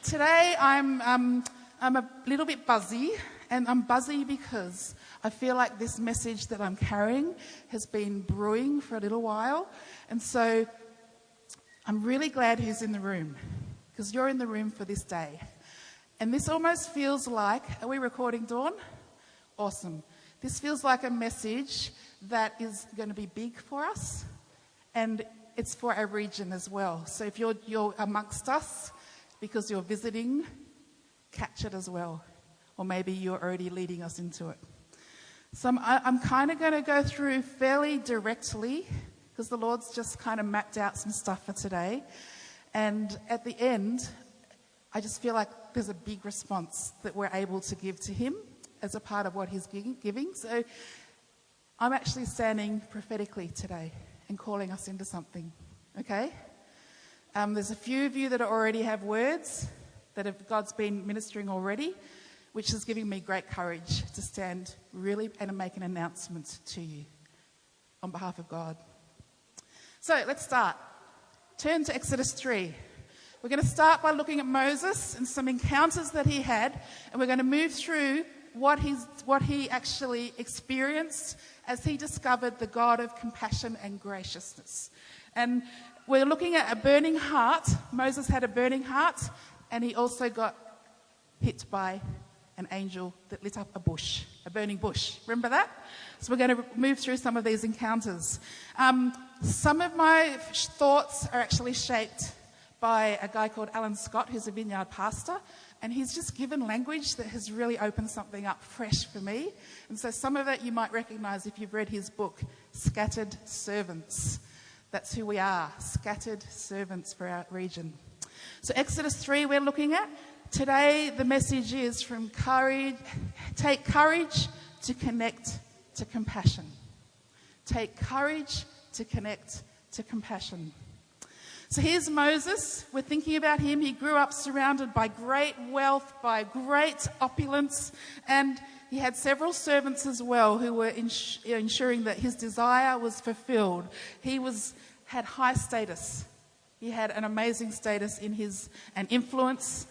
Today I'm a little bit buzzy, and I'm buzzy because I feel like this message that I'm carrying has been brewing for a little while, and so I'm really glad he's in the room, because you're in the room for this day. And this almost feels like, are we recording, Dawn? Awesome. This feels like a message that is going to be big for us, and it's for our region as well. So if you're amongst us because you're visiting, catch it as well. Or maybe you're already leading us into it. So I'm kind of going to go through fairly directly, because the Lord's just kind of mapped out some stuff for today. And at the end, I just feel like there's a big response that we're able to give to him as a part of what he's giving. So I'm actually standing prophetically today and calling us into something, okay? There's a few of you that already have words that God's been ministering already, which is giving me great courage to stand really and make an announcement to you on behalf of God. So let's start. Turn to Exodus 3. We're going to start by looking at Moses and some encounters that he had, and we're going to move through what he actually experienced as he discovered the God of compassion and graciousness. And we're looking at a burning heart. Moses had a burning heart, and he also got hit by an angel that lit up a burning bush. Remember that? So we're going to move through some of these encounters. Some of my thoughts are actually shaped by a guy called Alan Scott, who's a vineyard pastor, and he's just given language that has really opened something up fresh for me. And so some of it you might recognise if you've read his book, Scattered Servants. That's who we are, scattered servants for our region. So Exodus 3 we're looking at. Today the message is from courage, take courage to connect to compassion. Take courage to connect to compassion. So here's Moses. We're thinking about him. He grew up surrounded by great wealth, by great opulence, and he had several servants as well who were ensuring that his desire was fulfilled. He had high status. He had an amazing status and influence,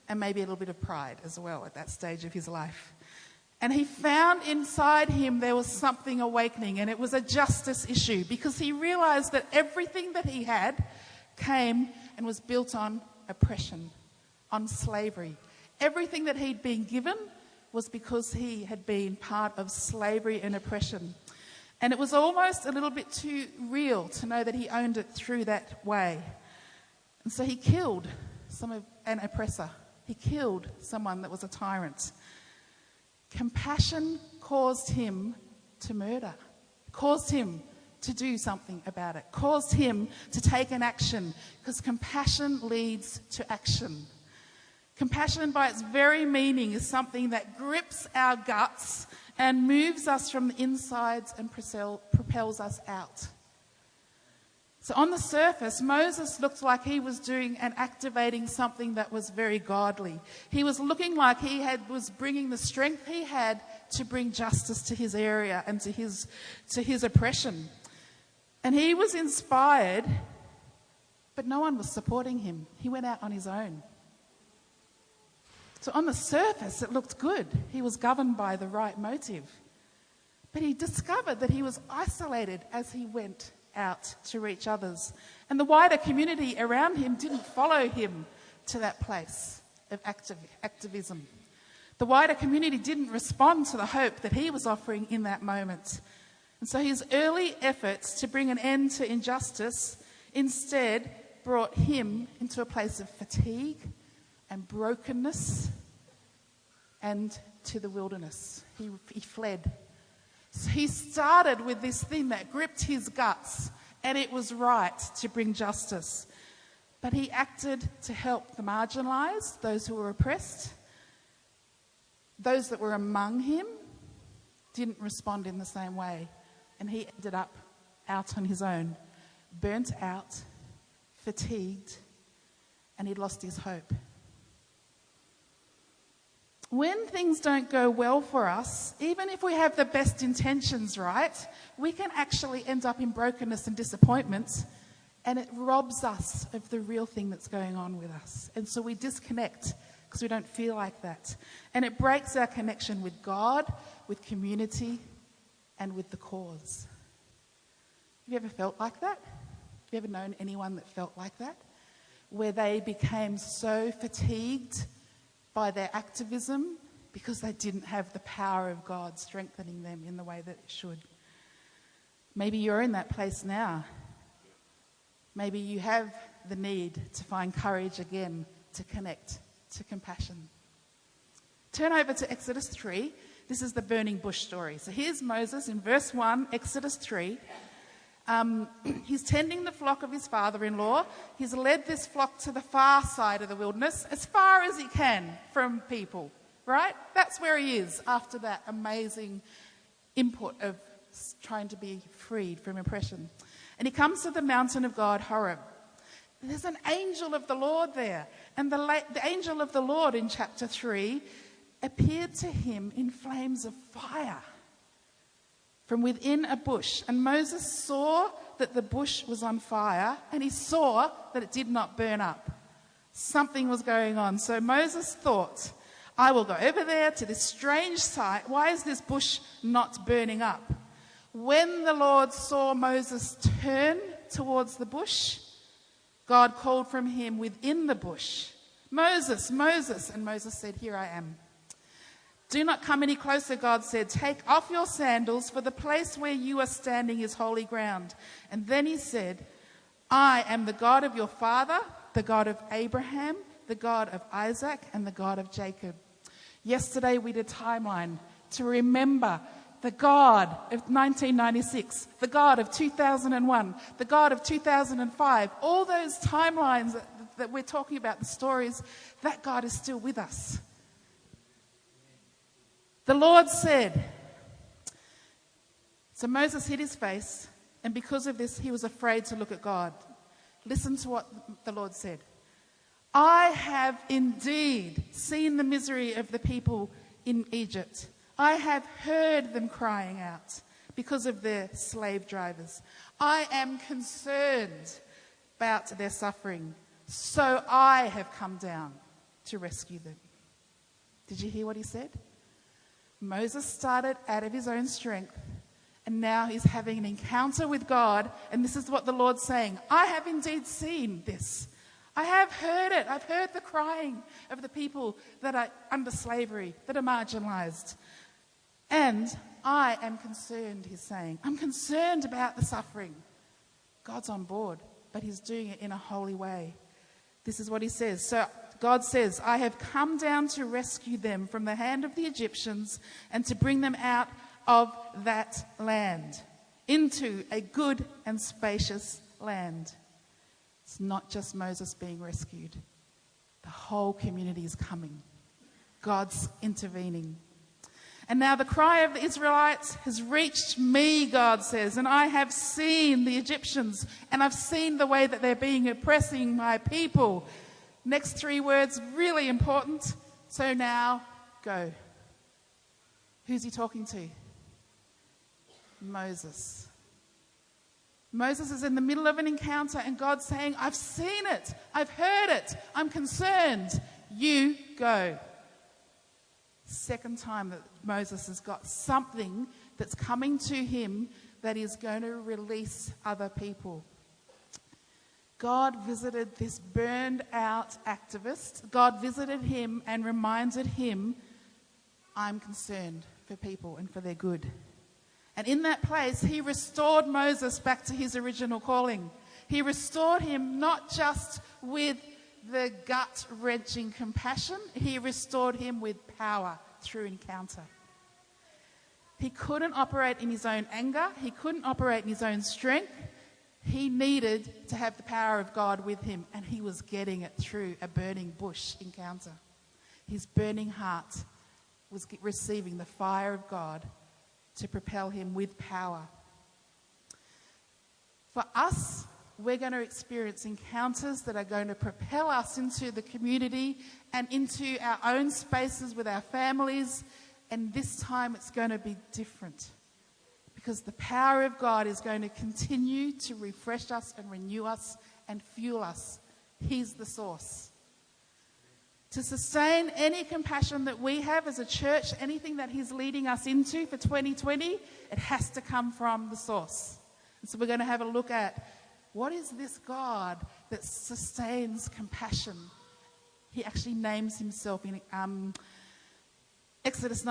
and maybe a little bit of pride as well at that stage of his life. And he found inside him there was something awakening, and it was a justice issue, because he realized that everything that he had came and was built on oppression, on slavery. Everything that he'd been given was because he had been part of slavery and oppression. And it was almost a little bit too real to know that he owned it through that way. And so he killed an oppressor. He killed someone that was a tyrant. Compassion caused him to murder, caused him to do something about it, caused him to take an action, because compassion leads to action. Compassion by its very meaning is something that grips our guts and moves us from the insides and propels us out. So on the surface, Moses looked like he was doing and activating something that was very godly. He was looking like he was bringing the strength he had to bring justice to his area and to his oppression. And he was inspired, but no one was supporting him. He went out on his own. So on the surface, it looked good. He was governed by the right motive. But he discovered that he was isolated as he went out to reach others. And the wider community around him didn't follow him to that place of activism. The wider community didn't respond to the hope that he was offering in that moment. And so his early efforts to bring an end to injustice instead brought him into a place of fatigue and brokenness and to the wilderness. He fled. So he started with this thing that gripped his guts, and it was right to bring justice. But he acted to help the marginalised, those who were oppressed. Those that were among him didn't respond in the same way. And he ended up out on his own, burnt out, fatigued, and he'd lost his hope. When things don't go well for us, even if we have the best intentions, right, we can actually end up in brokenness and disappointment And it robs us of the real thing that's going on with us. And so we disconnect because we don't feel like that. And it breaks our connection with God, with community, and with the cause. Have you ever felt like that? Have you ever known anyone that felt like that? Where they became so fatigued by their activism because they didn't have the power of God strengthening them in the way that it should. Maybe you're in that place now. Maybe you have the need to find courage again to connect to compassion. Turn over to Exodus 3. This is the burning bush story. So here's Moses in verse 1, Exodus 3. He's tending the flock of his father-in-law. He's led this flock to the far side of the wilderness, as far as he can from people, right? That's where he is after that amazing input of trying to be freed from oppression. And he comes to the mountain of God, Horeb. There's an angel of the Lord there. And the angel of the Lord in chapter 3 appeared to him in flames of fire from within a bush. And Moses saw that the bush was on fire, and he saw that it did not burn up. Something was going on. So Moses thought, I will go over there to this strange sight. Why is this bush not burning up? When the Lord saw Moses turn towards the bush, God called from him within the bush, Moses, Moses. And Moses said, here I am. Do not come any closer, God said. Take off your sandals, for the place where you are standing is holy ground. And then he said, I am the God of your father, the God of Abraham, the God of Isaac, and the God of Jacob. Yesterday we did a timeline to remember the God of 1996, the God of 2001, the God of 2005, all those timelines that we're talking about, the stories, that God is still with us. The Lord said, so Moses hid his face, and because of this, he was afraid to look at God. Listen to what the Lord said. I have indeed seen the misery of the people in Egypt. I have heard them crying out because of their slave drivers. I am concerned about their suffering, so I have come down to rescue them. Did you hear what he said? Moses started out of his own strength, and now he's having an encounter with God, and this is what the Lord's saying. I have indeed seen this. I have heard it. I've heard the crying of the people that are under slavery, that are marginalized. And I am concerned, he's saying. I'm concerned about the suffering. God's on board, but he's doing it in a holy way. This is what he says. So God says, I have come down to rescue them from the hand of the Egyptians and to bring them out of that land into a good and spacious land. It's not just Moses being rescued. The whole community is coming. God's intervening. And now the cry of the Israelites has reached me, God says, and I have seen the Egyptians, and I've seen the way that they're being oppressing my people. Next three words, really important. So now, go. Who's he talking to? Moses. Moses is in the middle of an encounter, and God's saying, I've seen it, I've heard it, I'm concerned. You go. Second time that Moses has got something that's coming to him that is going to release other people. God visited this burned out activist. God visited him and reminded him, I'm concerned for people and for their good. And in that place, he restored Moses back to his original calling. He restored him not just with the gut-wrenching compassion, he restored him with power through encounter. He couldn't operate in his own anger. He couldn't operate in his own strength. He needed to have the power of God with him, and he was getting it through a burning bush encounter. His burning heart was receiving the fire of God to propel him with power. For us, we're going to experience encounters that are going to propel us into the community and into our own spaces with our families, and this time it's going to be different because the power of God is going to continue to refresh us and renew us and fuel us. He's the source. To sustain any compassion that we have as a church, anything that he's leading us into for 2020, it has to come from the source. And so we're going to have a look at what is this God that sustains compassion. He actually names himself in Exodus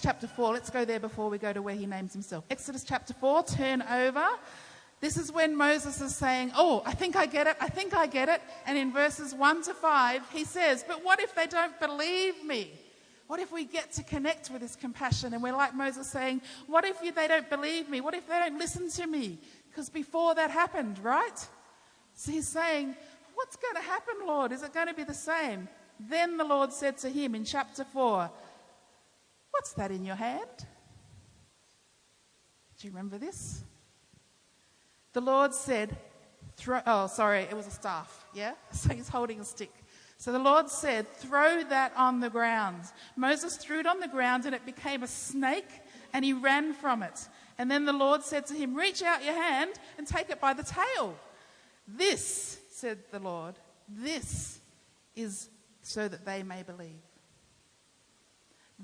chapter 4. Let's go there before we go to where he names himself. Exodus chapter 4, turn over. This is when Moses is saying, oh, I think I get it. And in verses 1 to 5, he says, but what if they don't believe me? What if we get to connect with this compassion? And we're like Moses saying, what if they don't believe me? What if they don't listen to me? Because before that happened, right? So he's saying, what's going to happen, Lord? Is it going to be the same? Then the Lord said to him in chapter 4, what's that in your hand? Do you remember this? The Lord said, it was a staff, yeah? So he's holding a stick. So the Lord said, throw that on the ground. Moses threw it on the ground and it became a snake and he ran from it. And then the Lord said to him, reach out your hand and take it by the tail. This, said the Lord, this is so that they may believe.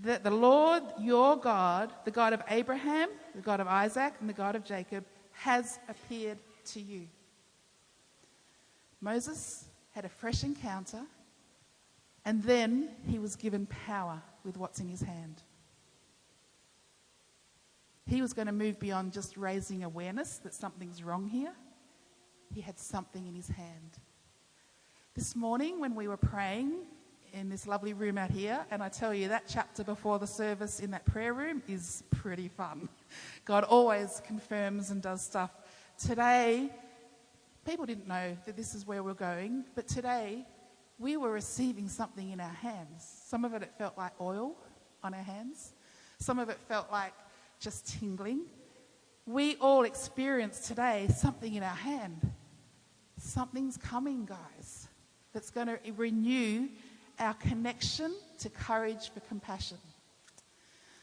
That the Lord, your God, the God of Abraham, the God of Isaac, and the God of Jacob, has appeared to you. Moses had a fresh encounter, and then he was given power with what's in his hand. He was going to move beyond just raising awareness that something's wrong here. He had something in his hand. This morning when we were praying in this lovely room out here, and I tell you that chapter before the service in that prayer room is pretty fun. God always confirms and does stuff. Today, people didn't know that this is where we're going, but today we were receiving something in our hands. Some of it felt like oil on our hands. Some of it felt like just tingling. We all experienced today something in our hand. Something's coming, guys, that's going to renew our connection to courage for compassion.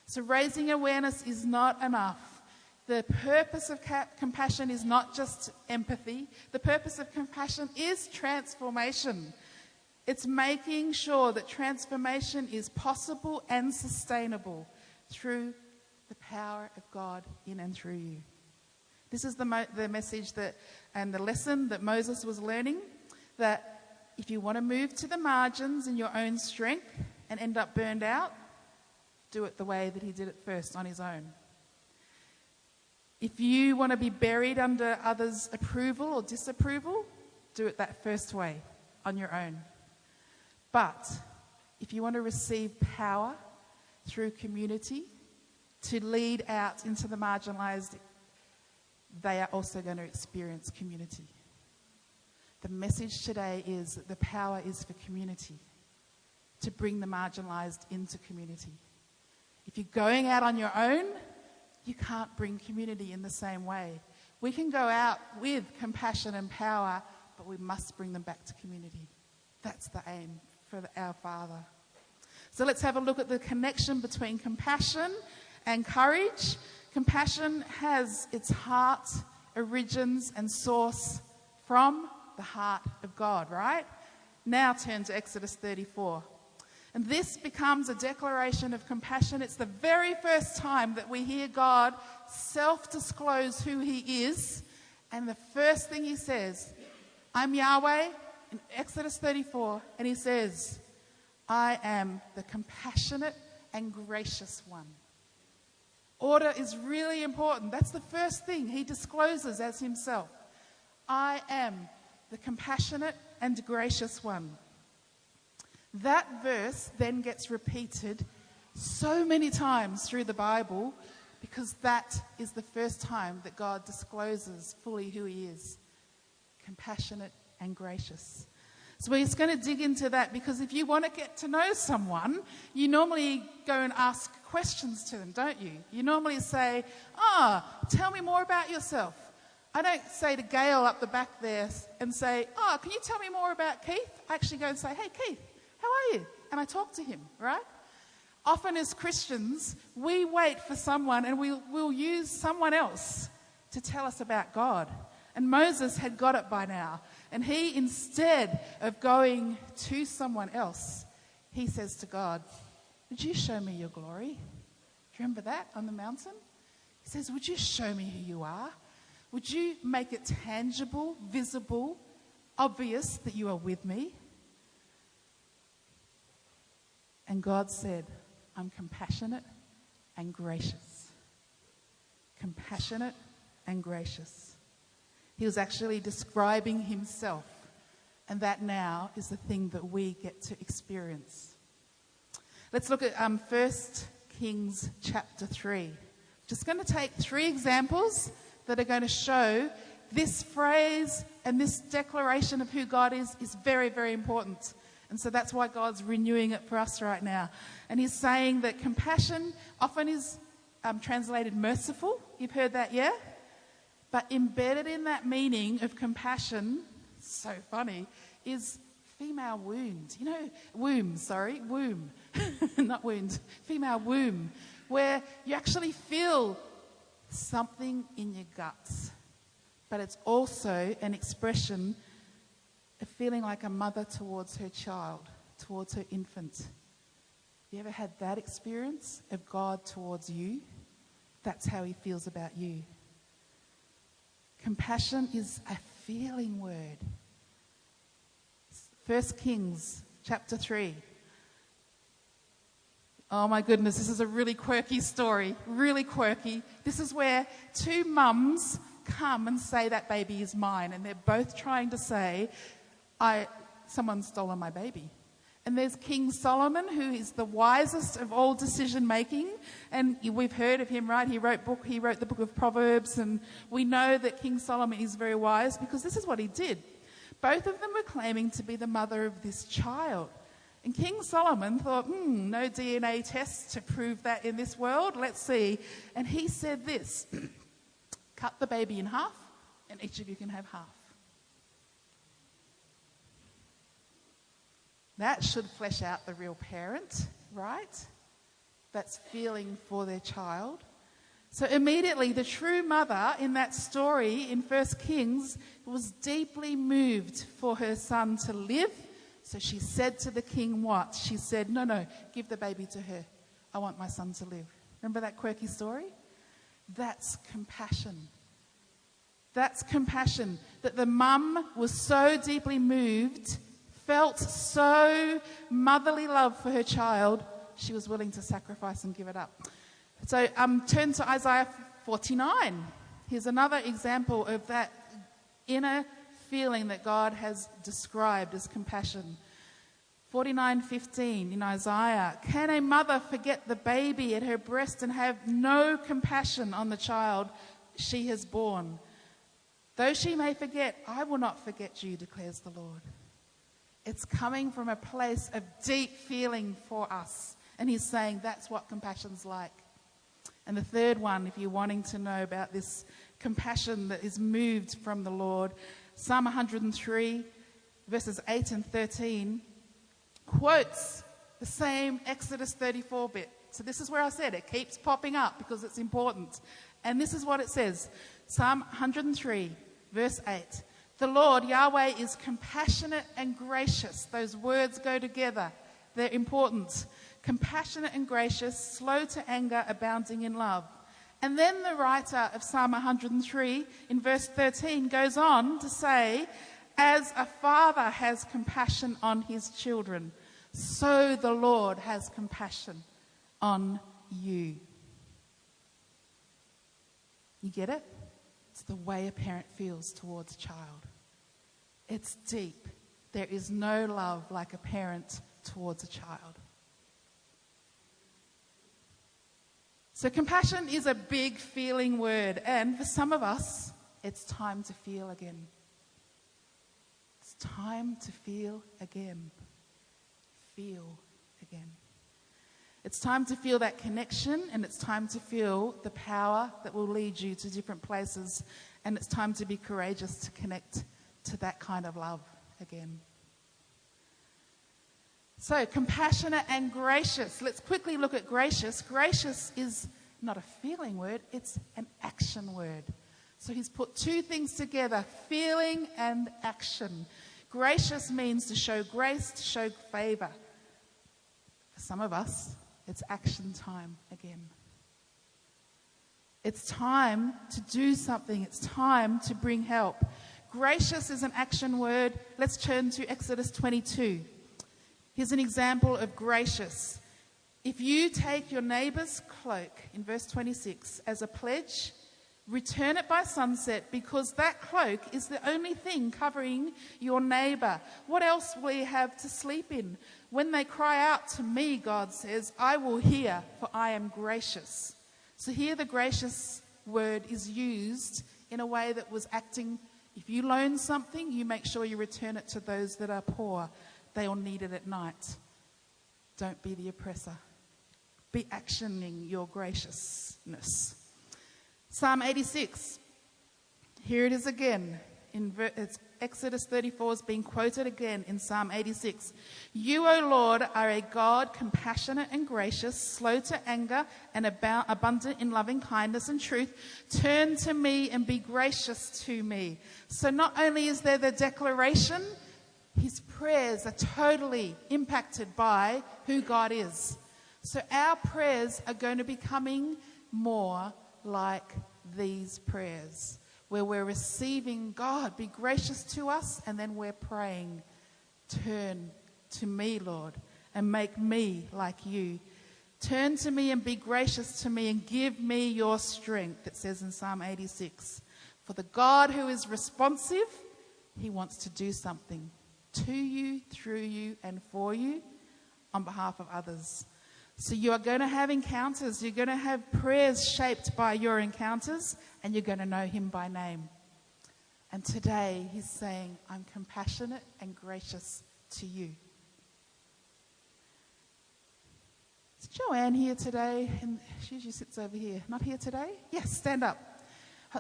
So raising awareness is not enough. The purpose of compassion is not just empathy. The purpose of compassion is transformation. It's making sure that transformation is possible and sustainable through the power of God in and through you. This is the message and the lesson that Moses was learning, that if you want to move to the margins in your own strength and end up burned out, do it the way that he did it first on his own. If you want to be buried under others' approval or disapproval, do it that first way on your own. But if you want to receive power through community to lead out into the marginalised, they are also going to experience community. The message today is that the power is for community, to bring the marginalised into community. If you're going out on your own, you can't bring community in the same way. We can go out with compassion and power, but we must bring them back to community. That's the aim for our Father. So let's have a look at the connection between compassion and courage. Compassion has its heart, origins, and source from the heart of God, right? Now turn to Exodus 34. And this becomes a declaration of compassion. It's the very first time that we hear God self-disclose who he is. And the first thing he says, I'm Yahweh, in Exodus 34. And he says, I am the compassionate and gracious one. Order is really important. That's the first thing he discloses as himself. I am the compassionate and gracious one. That verse then gets repeated so many times through the Bible because that is the first time that God discloses fully who he is, compassionate and gracious. So we're just going to dig into that because if you want to get to know someone, you normally go and ask questions to them, don't you? You normally say, tell me more about yourself. I don't say to Gail up the back there and say, can you tell me more about Keith? I actually go and say, hey, Keith, how are you? And I talk to him, right? often as Christians, we wait for someone and we'll use someone else to tell us about God. And Moses had got it by now. And he, instead of going to someone else, he says to God, would you show me your glory? Do you remember that on the mountain? He says, would you show me who you are? Would you make it tangible, visible, obvious that you are with me? And God said, I'm compassionate and gracious. Compassionate and gracious. He was actually describing himself, and that now is the thing that we get to experience. Let's look at 1 Kings chapter 3. Just going to take 3 examples that are going to show this phrase and this declaration of who God is very, very important. And so that's why God's renewing it for us right now. And he's saying that compassion often is translated merciful. You've heard that, yeah? But embedded in that meaning of compassion, so funny, is female wound. You know, womb, not wound, female womb, where you actually feel something in your guts. But it's also an expression of feeling like a mother towards her child, towards her infant. Have you ever had that experience of God towards you? That's how he feels about you. Compassion is a feeling word. 1 Kings chapter 3. Oh my goodness, this is a really quirky story, really quirky. This is where 2 mums come and say that baby is mine, and they're both trying to say, someone's stolen my baby. And there's King Solomon, who is the wisest of all decision making, and we've heard of him, right? He wrote the book of Proverbs, and we know that King Solomon is very wise because this is what he did. Both of them were claiming to be the mother of this child. And King Solomon thought, no DNA tests to prove that in this world. Let's see. And he said this, cut the baby in half, and each of you can have half. That should flesh out the real parent, right? That's feeling for their child. So immediately, the true mother in that story in 1 Kings was deeply moved for her son to live. So she said to the king what? She said, no, give the baby to her. I want my son to live. Remember that quirky story? That's compassion. That's compassion. That the mum was so deeply moved, felt so motherly love for her child, she was willing to sacrifice and give it up. So turn to Isaiah 49. Here's another example of that inner feeling that God has described as compassion. 49:15 in Isaiah. Can a mother forget the baby at her breast and have no compassion on the child she has born? Though she may forget, I will not forget you, declares the Lord. It's coming from a place of deep feeling for us. And he's saying that's what compassion's like. And the third one, if you're wanting to know about this compassion that is moved from the Lord, Psalm 103, verses 8 and 13, quotes the same Exodus 34 bit. So this is where I said it keeps popping up because it's important. And this is what it says. Psalm 103, verse 8. The Lord, Yahweh, is compassionate and gracious. Those words go together. They're important. Compassionate and gracious, slow to anger, abounding in love. And then the writer of Psalm 103 in verse 13 goes on to say, as a father has compassion on his children, so the Lord has compassion on you. You get it? It's the way a parent feels towards a child. It's deep. There is no love like a parent towards a child. So compassion is a big feeling word, and for some of us, it's time to feel again. It's time to feel again. Feel again. It's time to feel that connection, and it's time to feel the power that will lead you to different places, and it's time to be courageous to connect to that kind of love again. So, compassionate and gracious. Let's quickly look at gracious. Gracious is not a feeling word, it's an action word. So he's put two things together, feeling and action. Gracious means to show grace, to show favour. For some of us, it's action time again. It's time to do something. It's time to bring help. Gracious is an action word. Let's turn to Exodus 22. Here's an example of gracious. If you take your neighbour's cloak, in verse 26, as a pledge, return it by sunset, because that cloak is the only thing covering your neighbour. What else will you have to sleep in? When they cry out to me, God says, I will hear, for I am gracious. So here the gracious word is used in a way that was acting. If you loan something, you make sure you return it to those that are poor. They all need it at night. Don't be the oppressor. Be actioning your graciousness. Psalm 86. Here it is again. It's Exodus 34 is being quoted again in Psalm 86. You, O Lord, are a God compassionate and gracious, slow to anger and abundant in loving kindness and truth. Turn to me and be gracious to me. So not only is there the declaration, his prayers are totally impacted by who God is. So our prayers are going to be coming more like these prayers, where we're receiving God, be gracious to us, and then we're praying, turn to me, Lord, and make me like you. Turn to me and be gracious to me and give me your strength, it says in Psalm 86. For the God who is responsive, he wants to do something to you, through you, and for you on behalf of others. So you are going to have encounters. You're going to have prayers shaped by your encounters, and you're going to know him by name. And today he's saying, I'm compassionate and gracious to you. Is Joanne here today? And she usually sits over here. Not here today? Yes, stand up.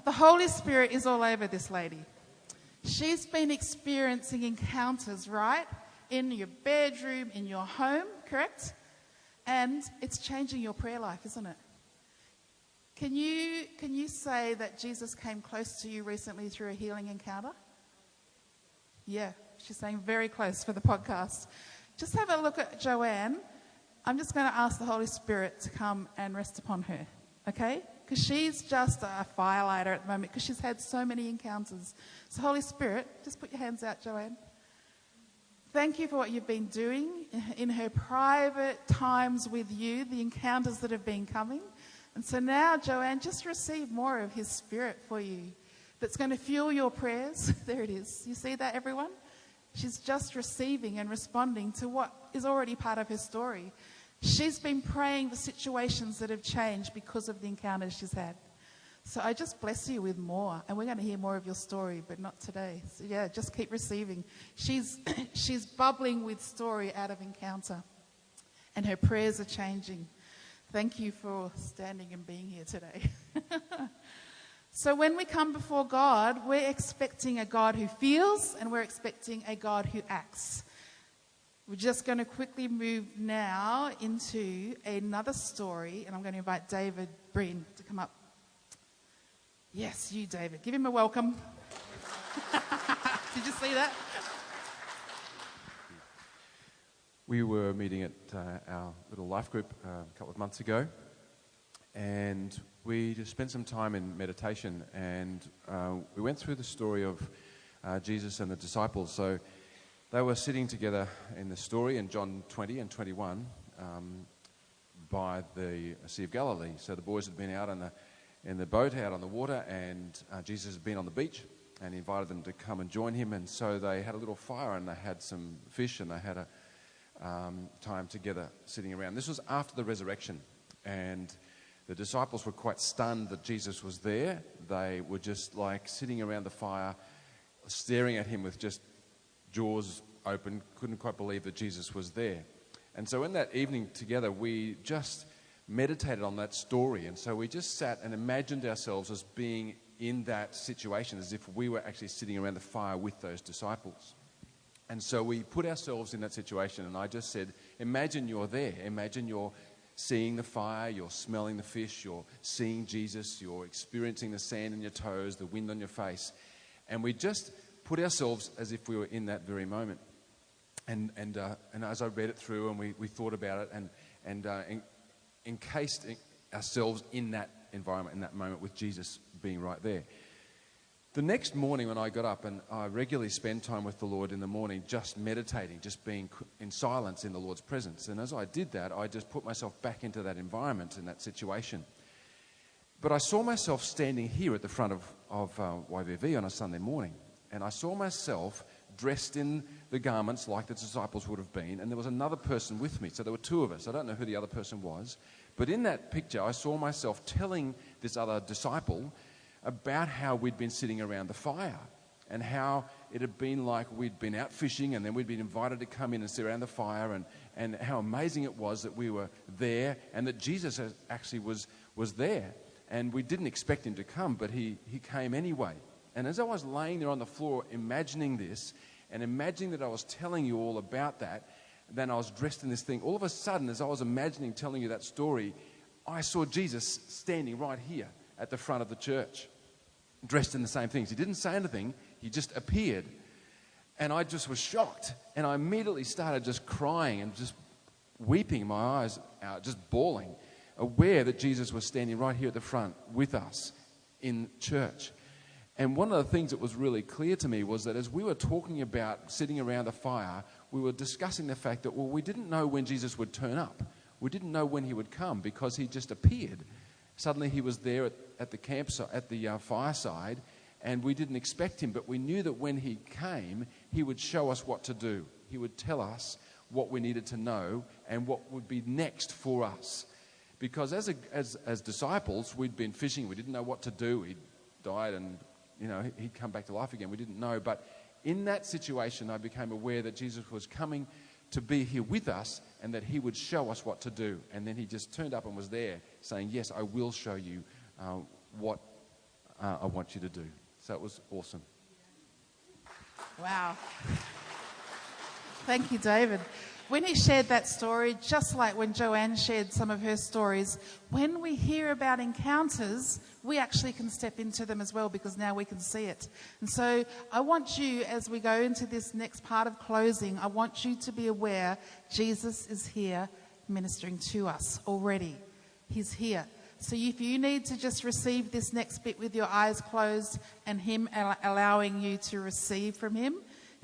The Holy Spirit is all over this lady. She's been experiencing encounters, right? In your bedroom, in your home, correct? And it's changing your prayer life, isn't it? Can you say that Jesus came close to you recently through a healing encounter? Yeah, she's saying very close for the podcast. Just have a look at Joanne. I'm just going to ask the Holy Spirit to come and rest upon her, okay? Because she's just a firelighter at the moment because she's had so many encounters. So Holy Spirit, just put your hands out, Joanne. Thank you for what you've been doing in her private times with you, the encounters that have been coming. And so now, Joanne, just receive more of his Spirit for you that's going to fuel your prayers. There it is. You see that, everyone? She's just receiving and responding to what is already part of her story. She's been praying for situations that have changed because of the encounters she's had. So I just bless you with more. And we're going to hear more of your story, but not today. So yeah, just keep receiving. She's bubbling with story out of encounter. And her prayers are changing. Thank you for standing and being here today. So when we come before God, we're expecting a God who feels and we're expecting a God who acts. We're just going to quickly move now into another story. And I'm going to invite David Breen to come up. Yes, you, David. Give him a welcome. Did you see that? We were meeting at our little life group a couple of months ago, and we just spent some time in meditation, and we went through the story of Jesus and the disciples. So they were sitting together in the story in John 20 and 21 by the Sea of Galilee. So the boys had been out in the boat out on the water, and Jesus had been on the beach, and he invited them to come and join him. And so they had a little fire, and they had some fish, and they had a time together sitting around. This was after the resurrection, and the disciples were quite stunned that Jesus was there. They were just like sitting around the fire, staring at him with just jaws open, couldn't quite believe that Jesus was there. And so in that evening together, we just meditated on that story. And so we just sat and imagined ourselves as being in that situation, as if we were actually sitting around the fire with those disciples. And so we put ourselves in that situation, and I just said, imagine you're there. Imagine you're seeing the fire, you're smelling the fish, you're seeing Jesus, you're experiencing the sand in your toes, the wind on your face. And we just put ourselves as if we were in that very moment. And as I read it through and we thought about it and encased ourselves in that environment, in that moment with Jesus being right there. The next morning when I got up, and I regularly spend time with the Lord in the morning, just meditating, just being in silence in the Lord's presence. And as I did that, I just put myself back into that environment, in that situation. But I saw myself standing here at the front of YVV on a Sunday morning. And I saw myself dressed in the garments like the disciples would have been. And there was another person with me. So there were two of us. I don't know who the other person was. But in that picture, I saw myself telling this other disciple about how we'd been sitting around the fire and how it had been like we'd been out fishing and then we'd been invited to come in and sit around the fire, and how amazing it was that we were there and that Jesus actually was there. And we didn't expect him to come, but he came anyway. And as I was laying there on the floor imagining this and imagining that I was telling you all about that, then I was dressed in this thing. All of a sudden, as I was imagining telling you that story, I saw Jesus standing right here at the front of the church, dressed in the same things. He didn't say anything, he just appeared. And I just was shocked. And I immediately started just crying and just weeping my eyes out, just bawling, aware that Jesus was standing right here at the front with us in church. And one of the things that was really clear to me was that as we were talking about sitting around the fire, we were discussing the fact that, well, we didn't know when Jesus would turn up. We didn't know when he would come because he just appeared. Suddenly he was there at the campsite, at the fireside, and we didn't expect him. But we knew that when he came, he would show us what to do. He would tell us what we needed to know and what would be next for us. Because as disciples, we'd been fishing. We didn't know what to do. He'd died and, he'd come back to life again. We didn't know. But in that situation, I became aware that Jesus was coming to be here with us and that he would show us what to do. And then he just turned up and was there saying, yes, I will show you what I want you to do. So it was awesome. Wow. Thank you, David. When he shared that story, just like when Joanne shared some of her stories, when we hear about encounters, we actually can step into them as well because now we can see it. And so I want you, as we go into this next part of closing, I want you to be aware Jesus is here ministering to us already. He's here. So if you need to just receive this next bit with your eyes closed and him allowing you to receive from him,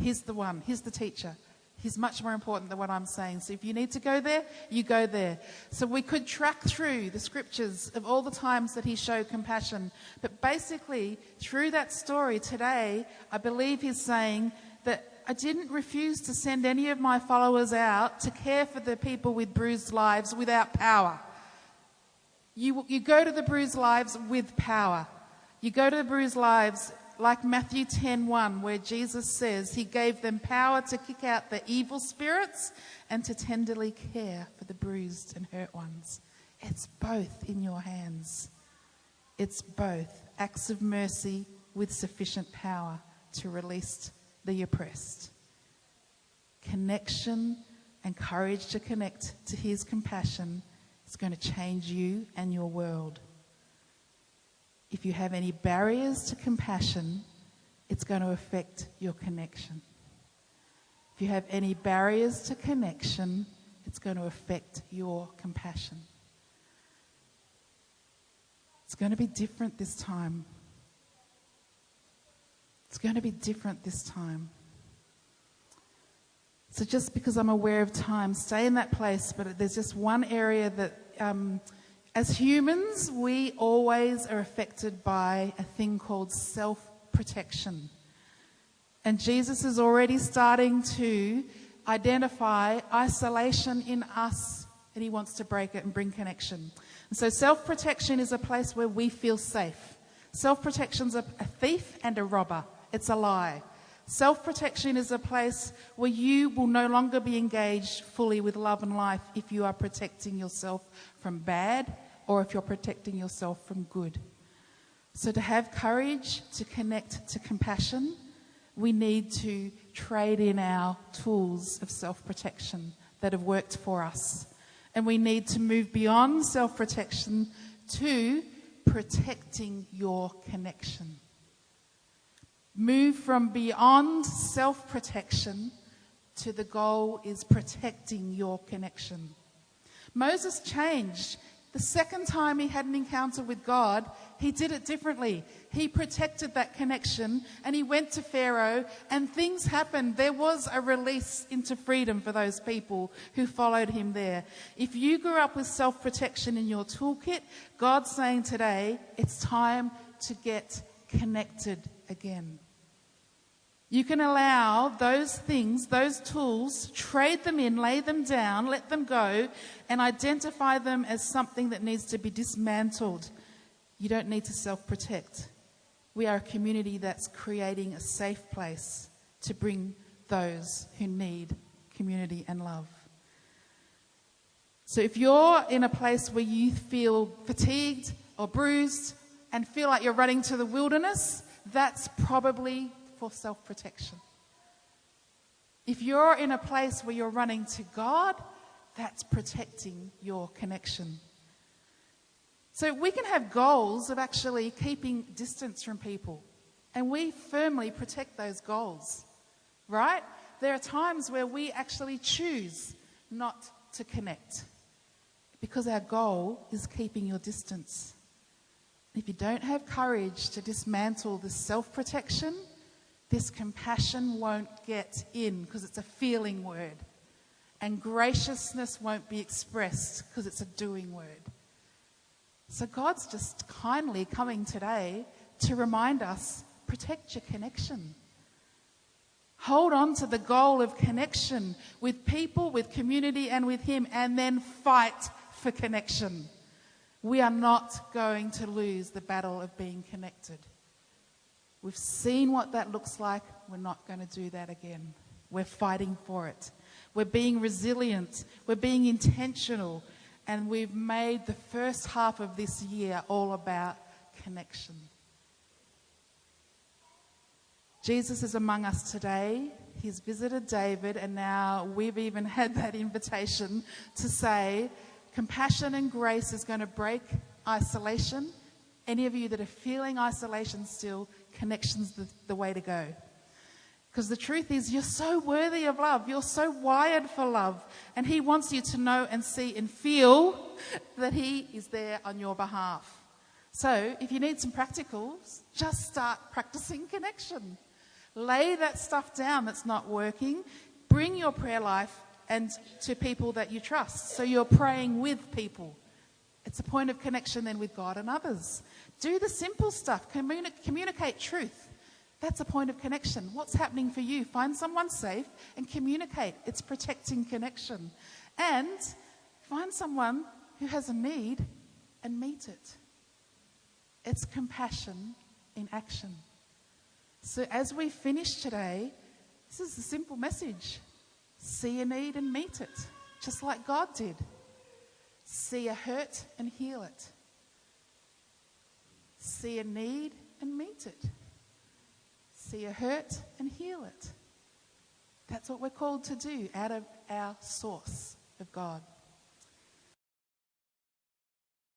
he's the one. He's the teacher. He's much more important than what I'm saying. So if you need to go there, you go there. So we could track through the scriptures of all the times that he showed compassion. But basically, through that story today, I believe he's saying that I didn't refuse to send any of my followers out to care for the people with bruised lives without power. You go to the bruised lives with power. You go to the bruised lives like Matthew 10:1, where Jesus says he gave them power to kick out the evil spirits and to tenderly care for the bruised and hurt ones. It's both in your hands. It's both acts of mercy with sufficient power to release the oppressed. Connection and courage to connect to his compassion is going to change you and your world. If you have any barriers to compassion, it's going to affect your connection. If you have any barriers to connection, it's going to affect your compassion. It's going to be different this time. It's going to be different this time. So just because I'm aware of time, stay in that place, but there's just one area that as humans, we always are affected by a thing called self-protection. And Jesus is already starting to identify isolation in us, and he wants to break it and bring connection. And so self-protection is a place where we feel safe. Self-protection's a thief and a robber. It's a lie. Self-protection is a place where you will no longer be engaged fully with love and life if you are protecting yourself from bad or if you're protecting yourself from good. So to have courage to connect to compassion, we need to trade in our tools of self-protection that have worked for us. And we need to move beyond self-protection to protecting your connection. Move from beyond self-protection to the goal is protecting your connection. Moses changed. The second time he had an encounter with God, he did it differently. He protected that connection and he went to Pharaoh and things happened. There was a release into freedom for those people who followed him there. If you grew up with self-protection in your toolkit, God's saying today, it's time to get connected again. You can allow those things, those tools, trade them in, lay them down, let them go, and identify them as something that needs to be dismantled. You don't need to self-protect. We are a community that's creating a safe place to bring those who need community and love. So if you're in a place where you feel fatigued or bruised and feel like you're running to the wilderness, that's probably for self-protection. If you're in a place where you're running to God, that's protecting your connection. So we can have goals of actually keeping distance from people, and we firmly protect those goals, right? There are times where we actually choose not to connect because our goal is keeping your distance. If you don't have courage to dismantle this self-protection, this compassion won't get in because it's a feeling word. And graciousness won't be expressed because it's a doing word. So God's just kindly coming today to remind us, protect your connection. Hold on to the goal of connection with people, with community, and with Him, and then fight for connection. We are not going to lose the battle of being connected. We've seen what that looks like. We're not going to do that again. We're fighting for it. We're being resilient. We're being intentional. And we've made the first half of this year all about connection. Jesus is among us today. He's visited David, and now we've even had that invitation to say, compassion and grace is going to break isolation. Any of you that are feeling isolation still, connection's the way to go. Because the truth is, you're so worthy of love. You're so wired for love. And He wants you to know and see and feel that He is there on your behalf. So if you need some practicals, just start practicing connection. Lay that stuff down that's not working. Bring your prayer life and to people that you trust. So you're praying with people. It's a point of connection then with God and others. Do the simple stuff. Communicate truth. That's a point of connection. What's happening for you? Find someone safe and communicate. It's protecting connection. And find someone who has a need and meet it. It's compassion in action. So as we finish today, this is a simple message. See a need and meet it, just like God did. See a hurt and heal it. See a need and meet it. See a hurt and heal it. That's what we're called to do out of our source of God.